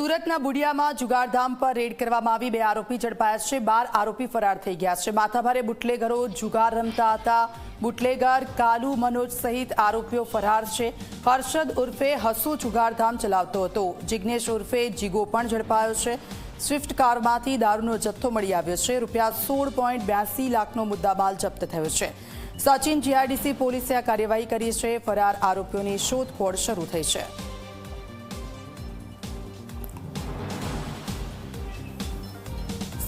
સુરતના બુડિયામાં જુગારધામ પર રેડ કરવામાં આવી 2 આરોપી ઝડપાયા છે। 12 આરોપી ફરાર થઈ ગયા છે। માથાભારે બુટલેગરો જુગાર રમતા હતા। બુટલેગર કાલુ મનોજ સહિત આરોપીઓ ફરાર છે। હર્ષદ ઉર્ફે હસુ જુગારધામ ચલાવતો હતો। જિગ્નેશ ઉર્ફે જીગો પણ ઝડપાયો છે। સ્વિફ્ટ કારમાંથી દારૂનો જથ્થો મળી આવ્યો છે। રૂપિયા 16.82 લાખનો મુદ્દામાલ જપ્ત થયો છે। સચિન જીઆઈડીસી પોલીસે આ કાર્યવાહી કરી છે। ફરાર આરોપીઓની શોધખોળ શરૂ થઈ છે।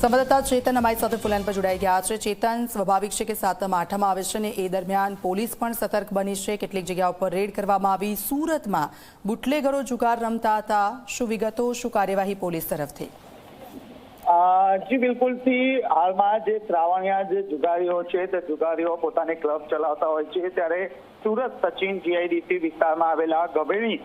સંવાદદાતા ચેતન અમારી સાથે ફોનલાઈન પર જોડાઈ ગયા છે। ચેતન, સ્વાભાવિક છે કે 7મ 8મ આવે છે ને એ દરમિયાન પોલીસ પણ સતર્ક બની છે। કેટલીક જગ્યાઓ પર રેડ કરવામાં આવી। સુરતમાં બુટલેગરો જુગાર રમતા હતા। શું વિગતો, શું કાર્યવાહી પોલીસ તરફથી? જી બિલકુલ થી હાલમાં જે ત્રાવણિયા જે જુગારીઓ છે તે જુગારીઓ પોતાની ક્લબ ચલાવતા હોય છે, ત્યારે સુરત સચિન જીઆઈડીસી વિસ્તારમાં આવેલા ગભેણી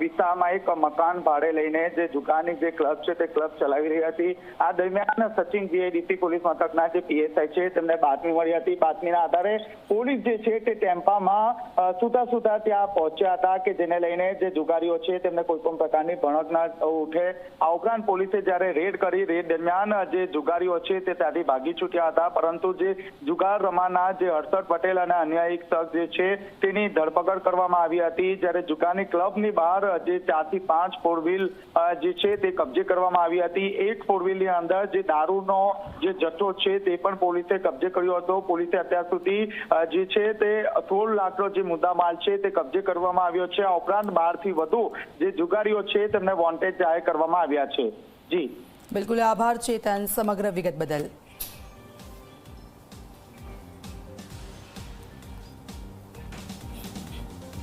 વિસ્તારમાં એક મકાન ભાડે લઈને જે જુગારની જે ક્લબ છે તે ક્લબ ચલાવી રહી હતી। આ દરમિયાન સચિન જીઆઈડીસી પોલીસ મથકના જે પીએસઆઈ છે તેમને બાતમી મળી હતી। બાતમીના આધારે પોલીસ જે છે તે ટેમ્પામાં સુતા ત્યાં પહોંચ્યા હતા કે જેને લઈને જે જુગારીઓ છે તેમને કોઈ પણ પ્રકારની ભણક ના ઉઠે। આ ઉપરાંત પોલીસે જ્યારે રેડ કરી, રેડ દરમિયાન જે જુગારીઓ છે તે ત્યાંથી ભાગી છૂટ્યા હતા, પરંતુ જે જુગાર રમાના જે હર્ષદ પટેલ અને અન્ય એક શખ્સ જે છે તેની ધરપકડ કરવામાં આવી હતી। જ્યારે જુગારની ક્લબની બહાર જે 4 થી 5 ફોર વ્હીલ જે છે તે કબજે કરવામાં આવી હતી। એક ફોર વ્હીલની અંદર જે દારૂનો જે જથ્થો છે તે પણ પોલીસે કબજે કર્યો હતો। પોલીસે અત્યાર સુધી જે છે તે 16 લાખનો જે મુદ્દામાલ છે તે કબજે કરવામાં આવ્યો છે। આ ઉપરાંત 12 થી વધુ જે જુગારીઓ છે તેમને વોન્ટેડ જાહેર કરવામાં આવ્યા છે। જી બિલકુલ, આભાર ચેતન સમગ્ર વિગત બદલ।